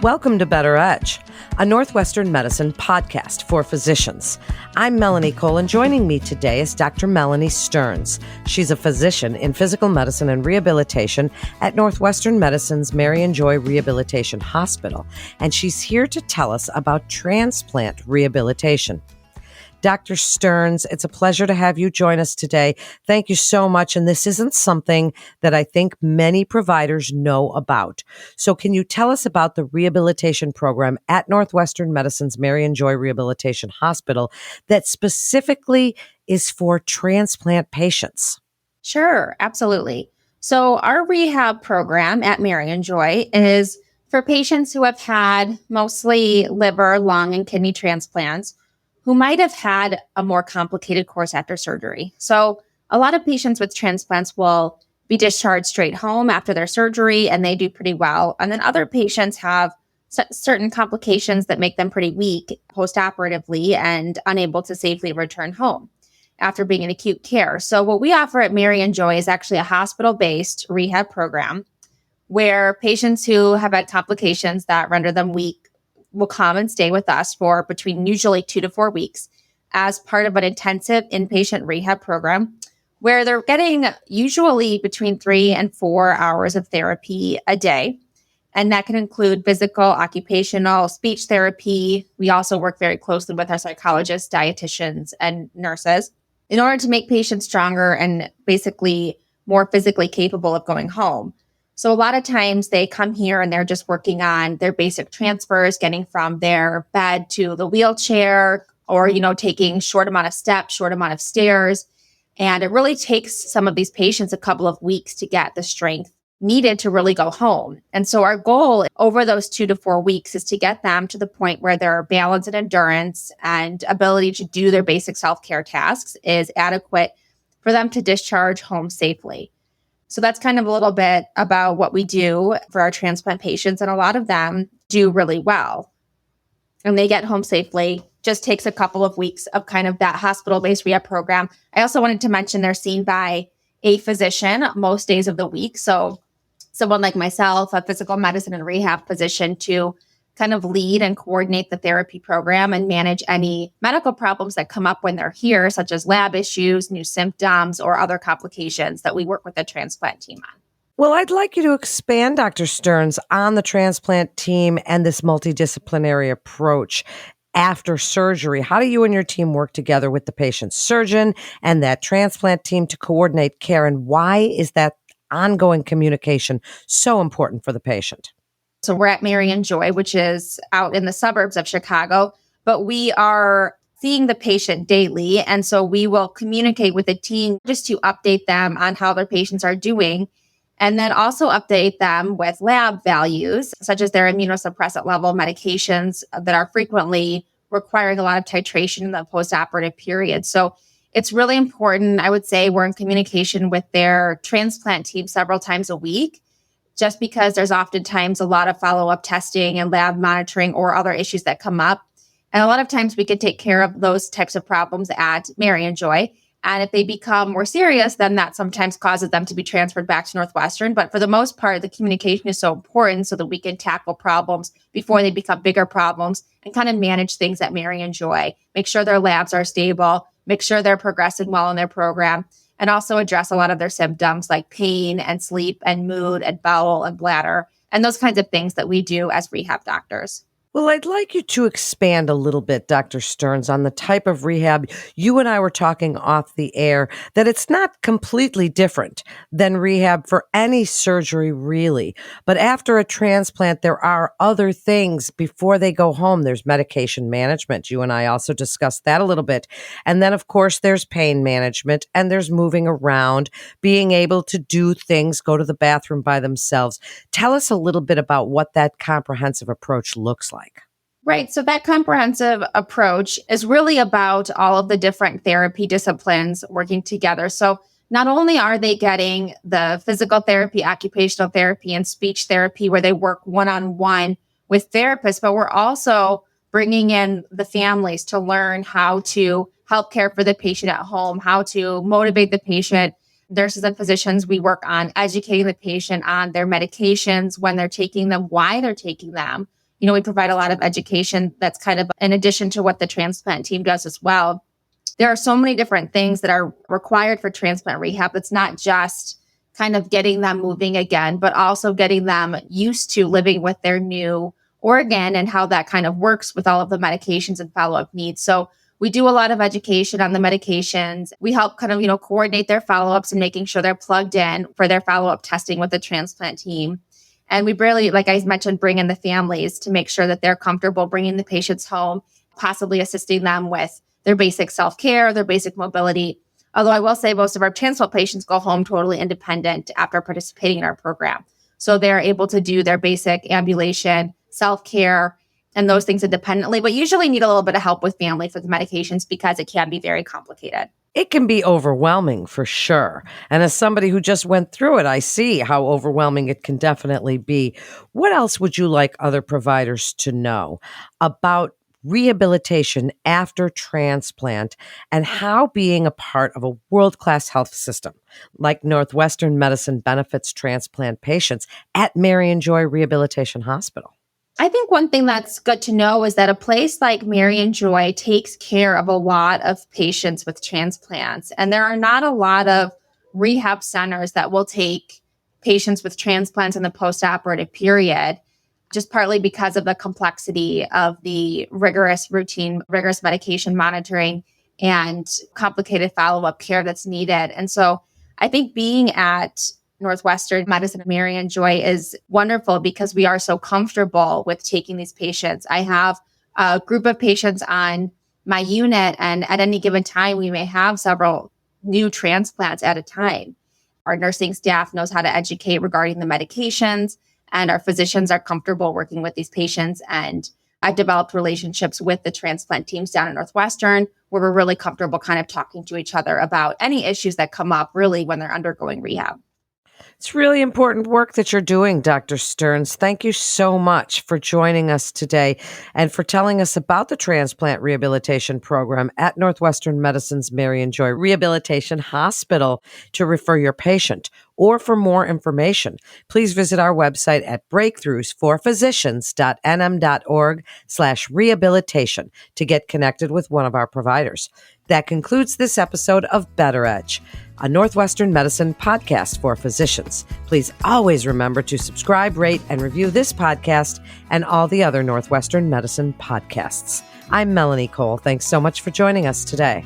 Welcome to Better Edge, a Northwestern medicine podcast for physicians. I'm Melanie Cole, and joining me today is Dr. Melanie Stearns. She's a physician in physical medicine and rehabilitation at Northwestern Medicine's Marianjoy Rehabilitation Hospital, and she's here to tell us about transplant rehabilitation. Dr. Stearns, it's a pleasure to have you join us today. Thank you so much. And this isn't something that I think many providers know about. So can you tell us about the rehabilitation program at Northwestern Medicine's Marianjoy Rehabilitation Hospital that specifically is for transplant patients? Sure, absolutely. So our rehab program at Marianjoy is for patients who have had mostly liver, lung, and kidney transplants who might have had a more complicated course after surgery. So a lot of patients with transplants will be discharged straight home after their surgery, and they do pretty well. And then other patients have certain complications that make them pretty weak postoperatively and unable to safely return home after being in acute care. So what we offer at Marianjoy is actually a hospital-based rehab program where patients who have had complications that render them weak will come and stay with us for between usually 2 to 4 weeks as part of an intensive inpatient rehab program where they're getting usually between 3 and 4 hours of therapy a day. And that can include physical, occupational, speech therapy. We also work very closely with our psychologists, dietitians, and nurses in order to make patients stronger and basically more physically capable of going home. So a lot of times they come here and they're just working on their basic transfers, getting from their bed to the wheelchair or, taking short amount of steps, short amount of stairs. And it really takes some of these patients a couple of weeks to get the strength needed to really go home. And so our goal over those 2 to 4 weeks is to get them to the point where their balance and endurance and ability to do their basic self-care tasks is adequate for them to discharge home safely. So that's kind of a little bit about what we do for our transplant patients. And a lot of them do really well. And they get home safely. Just takes a couple of weeks of kind of that hospital-based rehab program. I also wanted to mention they're seen by a physician most days of the week. So someone like myself, a physical medicine and rehab physician, to kind of lead and coordinate the therapy program and manage any medical problems that come up when they're here, such as lab issues, new symptoms, or other complications that we work with the transplant team on. Well, I'd like you to expand, Dr. Stearns, on the transplant team and this multidisciplinary approach after surgery. How do you and your team work together with the patient's surgeon and that transplant team to coordinate care? And why is that ongoing communication so important for the patient? So we're at Marianjoy, which is out in the suburbs of Chicago, but we are seeing the patient daily. And so we will communicate with the team just to update them on how their patients are doing. And then also update them with lab values, such as their immunosuppressant level medications that are frequently requiring a lot of titration in the postoperative period. So it's really important. I would say we're in communication with their transplant team several times a week, just because there's oftentimes a lot of follow-up testing and lab monitoring or other issues that come up. And a lot of times we can take care of those types of problems at Marianjoy. And if they become more serious, then that sometimes causes them to be transferred back to Northwestern. But for the most part, the communication is so important so that we can tackle problems before they become bigger problems and kind of manage things at Marianjoy, make sure their labs are stable, make sure they're progressing well in their program, and also address a lot of their symptoms like pain and sleep and mood and bowel and bladder and those kinds of things that we do as rehab doctors. Well, I'd like you to expand a little bit, Dr. Stearns, on the type of rehab. You and I were talking off the air that it's not completely different than rehab for any surgery, really. But after a transplant, there are other things before they go home. There's medication management. You and I also discussed that a little bit. And then, of course, there's pain management and there's moving around, being able to do things, go to the bathroom by themselves. Tell us a little bit about what that comprehensive approach looks like. Right. So that comprehensive approach is really about all of the different therapy disciplines working together. So not only are they getting the physical therapy, occupational therapy, and speech therapy where they work one-on-one with therapists, but we're also bringing in the families to learn how to help care for the patient at home, how to motivate the patient. Nurses and physicians, we work on educating the patient on their medications, when they're taking them, why they're taking them, we provide a lot of education that's kind of in addition to what the transplant team does as well. There are so many different things that are required for transplant rehab. It's not just kind of getting them moving again, but also getting them used to living with their new organ and how that kind of works with all of the medications and follow-up needs. So we do a lot of education on the medications. We help kind of, coordinate their follow-ups and making sure they're plugged in for their follow-up testing with the transplant team. And we barely, like I mentioned, bring in the families to make sure that they're comfortable bringing the patients home, possibly assisting them with their basic self-care, their basic mobility. Although I will say most of our transplant patients go home totally independent after participating in our program. So they're able to do their basic ambulation, self-care, and those things independently, but usually need a little bit of help with family for the medications because it can be very complicated. It can be overwhelming for sure. And as somebody who just went through it, I see how overwhelming it can definitely be. What else would you like other providers to know about rehabilitation after transplant and how being a part of a world-class health system like Northwestern Medicine benefits transplant patients at Marianjoy Rehabilitation Hospital? I think one thing that's good to know is that a place like Marianjoy takes care of a lot of patients with transplants. And there are not a lot of rehab centers that will take patients with transplants in the postoperative period, just partly because of the complexity of the rigorous medication monitoring and complicated follow-up care that's needed. And so I think being at Northwestern Medicine and Marianjoy is wonderful because we are so comfortable with taking these patients. I have a group of patients on my unit, and at any given time, we may have several new transplants at a time. Our nursing staff knows how to educate regarding the medications, and our physicians are comfortable working with these patients. And I've developed relationships with the transplant teams down at Northwestern where we're really comfortable kind of talking to each other about any issues that come up really when they're undergoing rehab. It's really important work that you're doing, Dr. Stearns. Thank you so much for joining us today and for telling us about the transplant rehabilitation program at Northwestern Medicine's Marianjoy Rehabilitation Hospital. To refer your patient or for more information, please visit our website at breakthroughsforphysicians.nm.org/rehabilitation to get connected with one of our providers. That concludes this episode of Better Edge, a Northwestern Medicine podcast for physicians. Please always remember to subscribe, rate, and review this podcast and all the other Northwestern Medicine podcasts. I'm Melanie Cole. Thanks so much for joining us today.